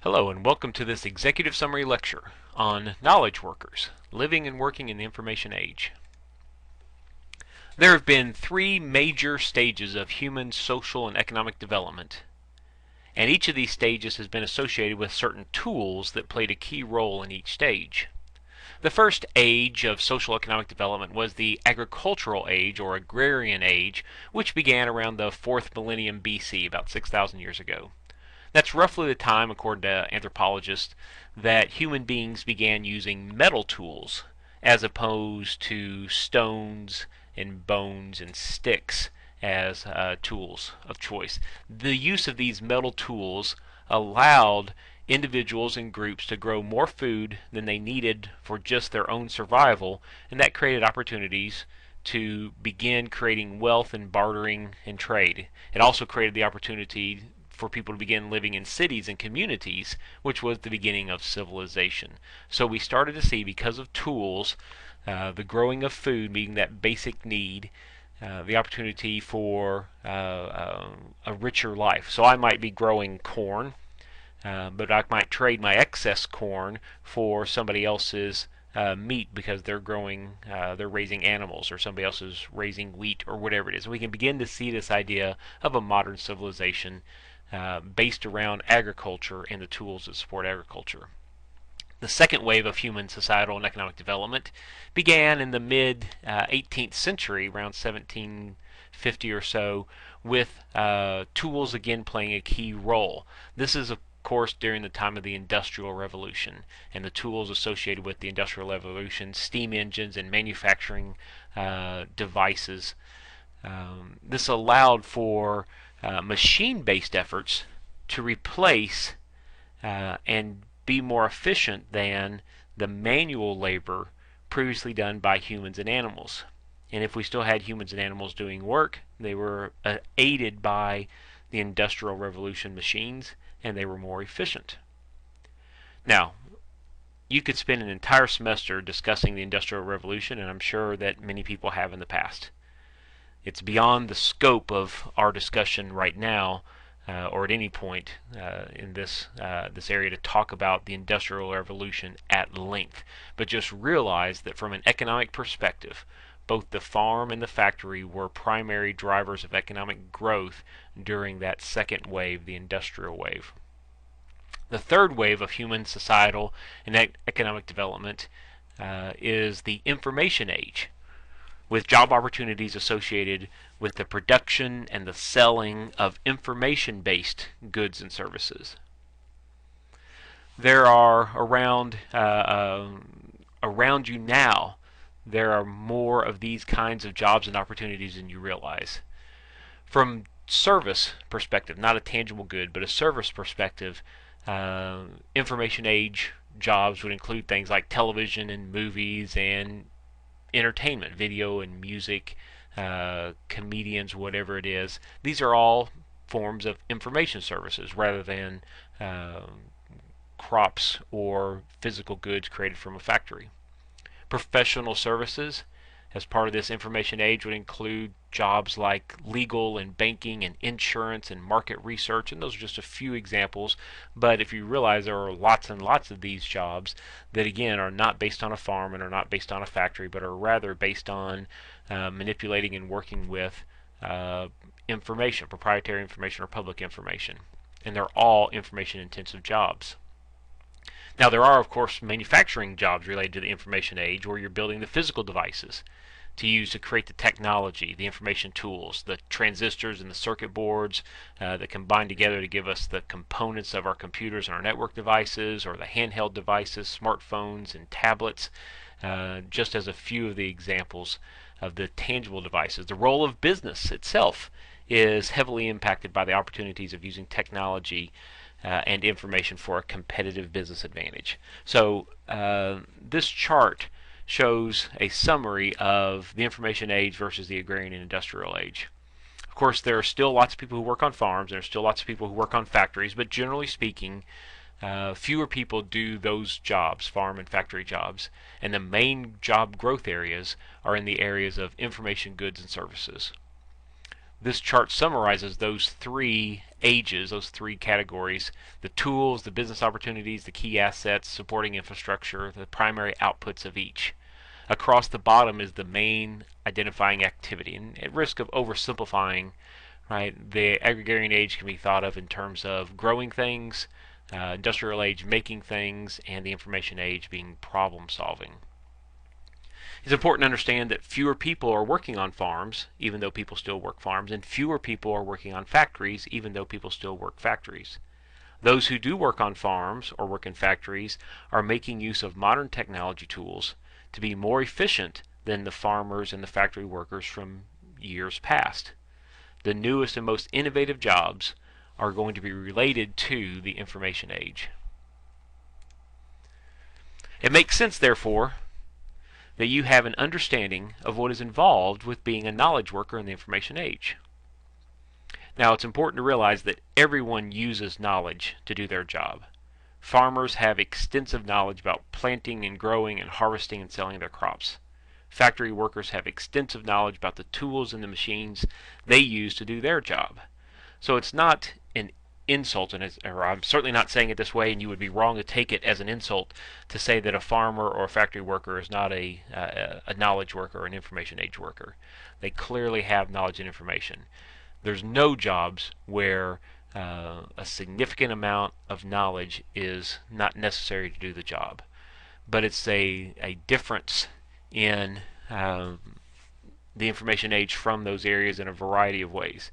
Hello and welcome to this executive summary lecture on knowledge workers, living and working in the information age. There have been three major stages of human social and economic development, and each of these stages has been associated with certain tools that played a key role in each stage. The first age of social economic development was the agricultural age or agrarian age, which began around the 4th millennium BC, about 6,000 years ago. That's roughly the time, according to anthropologists, that human beings began using metal tools as opposed to stones and bones and sticks as tools of choice. The use of these metal tools allowed individuals and groups to grow more food than they needed for just their own survival, and that created opportunities to begin creating wealth and bartering and trade. It also created the opportunity for people to begin living in cities and communities, which was the beginning of civilization. So we started to see, because of tools, the growing of food meeting that basic need, the opportunity for a richer life. So I might be growing corn, but I might trade my excess corn for somebody else's meat because they're raising animals, or somebody else is raising wheat, or whatever it is. And we can begin to see this idea of a modern civilization based around agriculture and the tools that support agriculture. The second wave of human societal and economic development began in the mid 18th century, around 1750 or so, with tools again playing a key role. This is, of course, during the time of the Industrial Revolution, and the tools associated with the Industrial Revolution, steam engines and manufacturing devices. This allowed for machine-based efforts to replace and be more efficient than the manual labor previously done by humans and animals. And if we still had humans and animals doing work, they were aided by the Industrial Revolution machines, and they were more efficient. Now, you could spend an entire semester discussing the Industrial Revolution, and I'm sure that many people have in the past. It's beyond the scope of our discussion right now, or at any point in this area, to talk about the Industrial Revolution at length. But just realize that from an economic perspective, both the farm and the factory were primary drivers of economic growth during that second wave, the industrial wave. The third wave of human societal and economic development is the information age, with job opportunities associated with the production and the selling of information-based goods and services. There are around you now, there are more of these kinds of jobs and opportunities than you realize. From service perspective, not a tangible good, but a service perspective, information age jobs would include things like television and movies and entertainment, video and music, comedians, whatever it is. These are all forms of information services rather than crops or physical goods created from a factory. Professional services, as part of this information age, would include jobs like legal and banking and insurance and market research, and those are just a few examples. But if you realize there are lots and lots of these jobs that, again, are not based on a farm and are not based on a factory, but are rather based on manipulating and working with information, proprietary information or public information. And they're all information-intensive jobs. Now, there are, of course, manufacturing jobs related to the information age, where you're building the physical devices to use to create the technology, the information tools, the transistors and the circuit boards that combine together to give us the components of our computers and our network devices, or the handheld devices, smartphones and tablets, just as a few of the examples of the tangible devices. The role of business itself is heavily impacted by the opportunities of using technology and information for a competitive business advantage. So this chart shows a summary of the information age versus the agrarian and industrial age. Of course, there are still lots of people who work on farms, and there are still lots of people who work on factories, but generally speaking, fewer people do those jobs, farm and factory jobs, and the main job growth areas are in the areas of information goods and services. This chart summarizes those three ages, those three categories: the tools, the business opportunities, the key assets, supporting infrastructure, the primary outputs of each. Across the bottom is the main identifying activity. And at risk of oversimplifying, right, the agrarian age can be thought of in terms of growing things, industrial age making things, and the information age being problem solving. It's important to understand that fewer people are working on farms, even though people still work farms, and fewer people are working on factories, even though people still work factories. Those who do work on farms or work in factories are making use of modern technology tools to be more efficient than the farmers and the factory workers from years past. The newest and most innovative jobs are going to be related to the information age. It makes sense, therefore, that you have an understanding of what is involved with being a knowledge worker in the information age. Now, it's important to realize that everyone uses knowledge to do their job. Farmers have extensive knowledge about planting and growing and harvesting and selling their crops. Factory workers have extensive knowledge about the tools and the machines they use to do their job. So it's not an insult, or I'm certainly not saying it this way, and you would be wrong to take it as an insult to say that a farmer or a factory worker is not a knowledge worker or an information age worker. They clearly have knowledge and information. There's no jobs where a significant amount of knowledge is not necessary to do the job. But it's a difference in the information age from those areas in a variety of ways.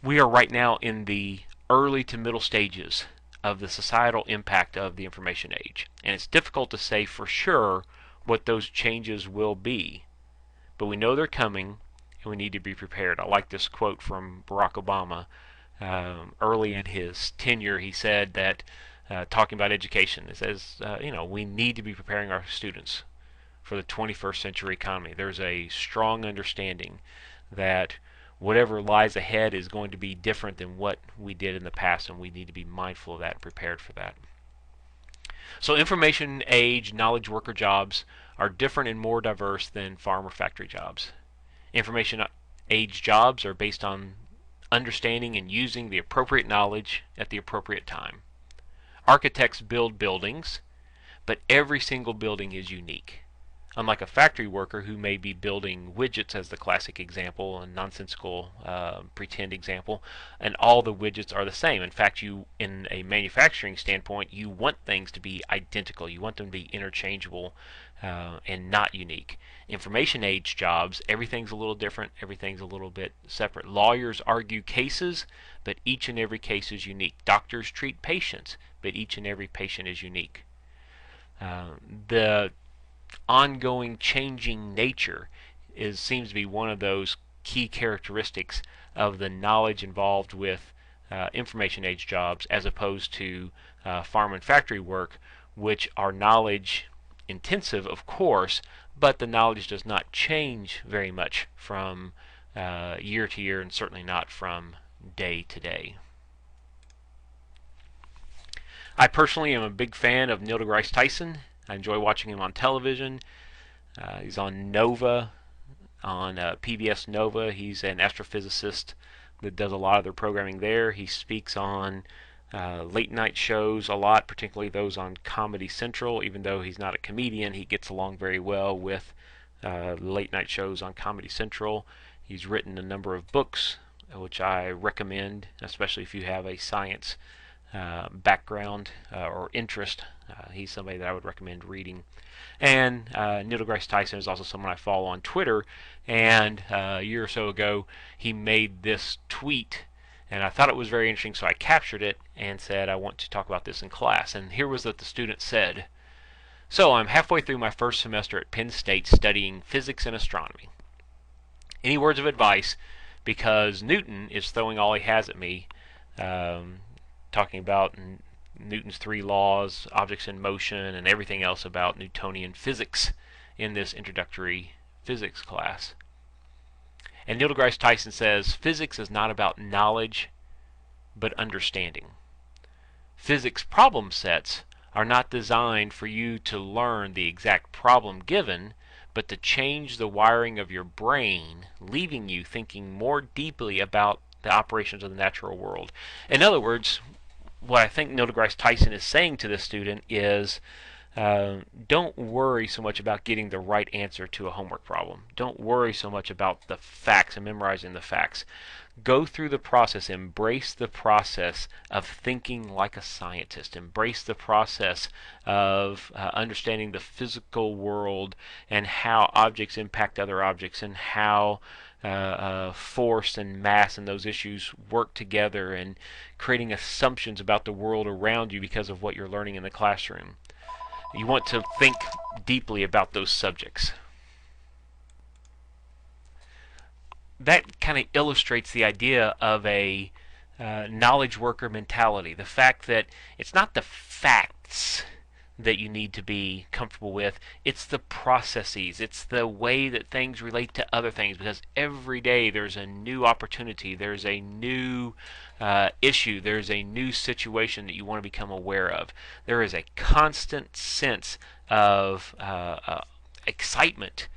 We are right now in the early to middle stages of the societal impact of the information age, and it's difficult to say for sure what those changes will be, but we know they're coming and we need to be prepared. I like this quote from Barack Obama. Early in his tenure, he said that, talking about education, it says, we need to be preparing our students for the 21st century economy. There's a strong understanding that whatever lies ahead is going to be different than what we did in the past, and we need to be mindful of that and prepared for that. So information age knowledge worker jobs are different and more diverse than farm or factory jobs. Information age jobs are based on understanding and using the appropriate knowledge at the appropriate time. Architects build buildings, but every single building is unique. Unlike a factory worker who may be building widgets as the classic example, a nonsensical pretend example, and all the widgets are the same. In fact, in a manufacturing standpoint, you want things to be identical. You want them to be interchangeable and not unique. Information age jobs, everything's a little different, everything's a little bit separate. Lawyers argue cases, but each and every case is unique. Doctors treat patients, but each and every patient is unique. The ongoing changing nature seems to be one of those key characteristics of the knowledge involved with information age jobs, as opposed to farm and factory work, which are knowledge intensive, of course, but the knowledge does not change very much from year to year, and certainly not from day to day. I personally am a big fan of Neil deGrasse Tyson. I enjoy watching him on television. He's on Nova, on PBS Nova. He's an astrophysicist that does a lot of their programming there. He speaks on late night shows a lot, particularly those on Comedy Central. Even though he's not a comedian, he gets along very well with late night shows on Comedy Central. He's written a number of books, which I recommend, especially if you have a science background or interest. He's somebody that I would recommend reading. And Neil deGrasse Tyson is also someone I follow on Twitter, and a year or so ago he made this tweet, and I thought it was very interesting, so I captured it and said I want to talk about this in class. And here was what the student said. So I'm halfway through my first semester at Penn State studying physics and astronomy. Any words of advice, because Newton is throwing all he has at me, talking about Newton's 3 laws, objects in motion, and everything else about Newtonian physics in this introductory physics class. And Neil deGrasse Tyson says, physics is not about knowledge, but understanding. Physics problem sets are not designed for you to learn the exact problem given, but to change the wiring of your brain, leaving you thinking more deeply about the operations of the natural world. In other words, what I think Neil deGrasse Tyson is saying to this student is, don't worry so much about getting the right answer to a homework problem. Don't worry so much about the facts and memorizing the facts. Go through the process, embrace the process of thinking like a scientist, embrace the process of understanding the physical world and how objects impact other objects and how force and mass and those issues work together, and creating assumptions about the world around you because of what you're learning in the classroom. You want to think deeply about those subjects. That kind of illustrates the idea of a knowledge worker mentality. The fact that it's not the facts that you need to be comfortable with, it's the processes, it's the way that things relate to other things, because every day there's a new opportunity, there's a new issue, there's a new situation that you want to become aware of. There is a constant sense of excitement,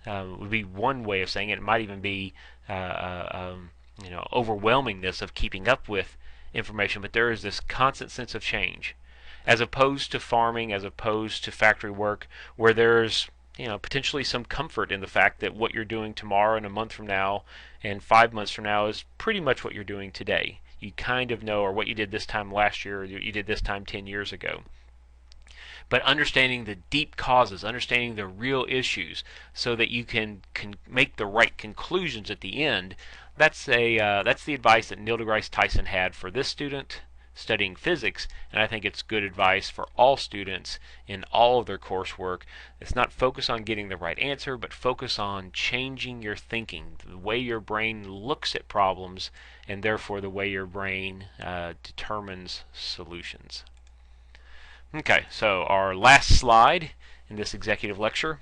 would be one way of saying it. It might even be overwhelmingness of keeping up with information, but there is this constant sense of change, as opposed to farming, as opposed to factory work, where there's potentially some comfort in the fact that what you're doing tomorrow and a month from now and 5 months from now is pretty much what you're doing today. You kind of know, or what you did this time last year, or you did this time 10 years ago. But understanding the deep causes, understanding the real issues, so that you can make the right conclusions at the end, that's the advice that Neil deGrasse Tyson had for this student studying physics, and I think it's good advice for all students in all of their coursework. It's not focus on getting the right answer, but focus on changing your thinking, the way your brain looks at problems, and therefore the way your brain determines solutions. Okay, so our last slide in this executive lecture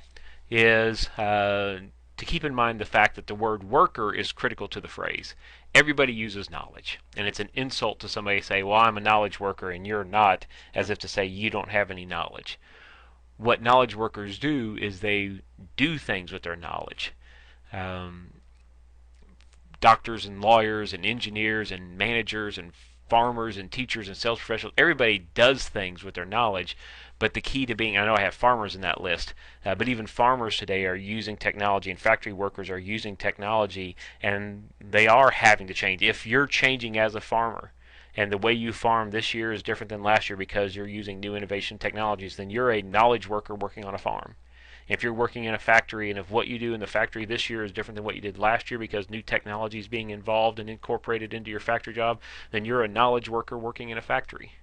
is to keep in mind the fact that the word worker is critical to the phrase. Everybody uses knowledge, and it's an insult to somebody to say, well, I'm a knowledge worker and you're not, as if to say you don't have any knowledge. What knowledge workers do is they do things with their knowledge. Doctors and lawyers and engineers and managers and farmers and teachers and sales professionals, everybody does things with their knowledge. But the key to being, I know I have farmers in that list, but even farmers today are using technology, and factory workers are using technology, and they are having to change. If you're changing as a farmer, and the way you farm this year is different than last year because you're using new innovation technologies, then you're a knowledge worker working on a farm. If you're working in a factory, and if what you do in the factory this year is different than what you did last year because new technology is being involved and incorporated into your factory job, then you're a knowledge worker working in a factory.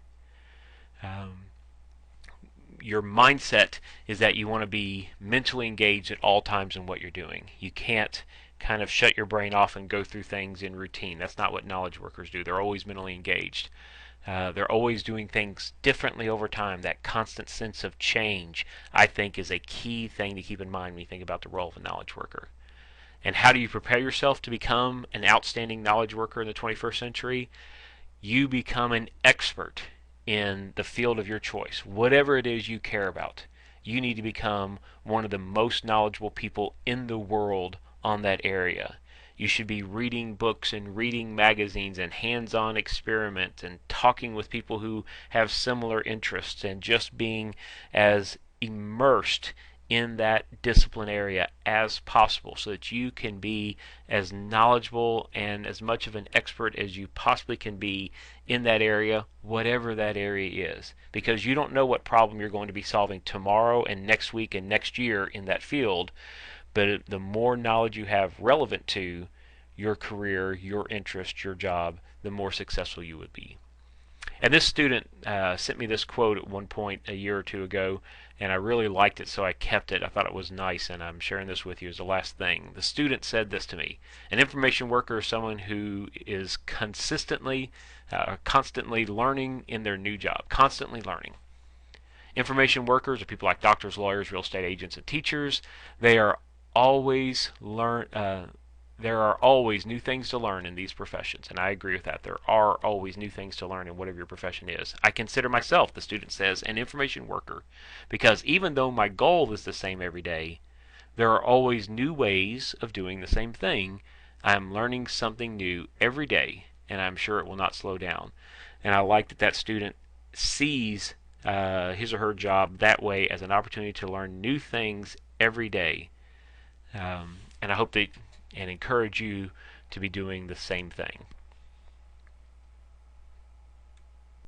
Your mindset is that you want to be mentally engaged at all times in what you're doing. You can't kind of shut your brain off and go through things in routine. That's not what knowledge workers do. They're always mentally engaged. They're always doing things differently over time. That constant sense of change, I think, is a key thing to keep in mind when you think about the role of a knowledge worker. And how do you prepare yourself to become an outstanding knowledge worker in the 21st century? You become an expert in the field of your choice. Whatever it is you care about, you need to become one of the most knowledgeable people in the world on that area. You should be reading books and reading magazines and hands-on experiments and talking with people who have similar interests, and just being as immersed in that discipline area as possible, so that you can be as knowledgeable and as much of an expert as you possibly can be in that area, whatever that area is. Because you don't know what problem you're going to be solving tomorrow and next week and next year in that field, but the more knowledge you have relevant to your career, your interest, your job, the more successful you would be. And this student sent me this quote at one point a year or two ago, and I really liked it, so I kept it. I thought it was nice, and I'm sharing this with you as the last thing. The student said this to me: an information worker is someone who is constantly learning in their new job, constantly learning. Information workers are people like doctors, lawyers, real estate agents, and teachers. There are always new things to learn in these professions, and I agree with that. There are always new things to learn in whatever your profession is. I consider myself, the student says, an information worker, because even though my goal is the same every day, There are always new ways of doing the same thing. I am learning something new every day, and I'm sure it will not slow down. And I like that that student sees his or her job that way, as an opportunity to learn new things every day. And I hope and encourage you to be doing the same thing.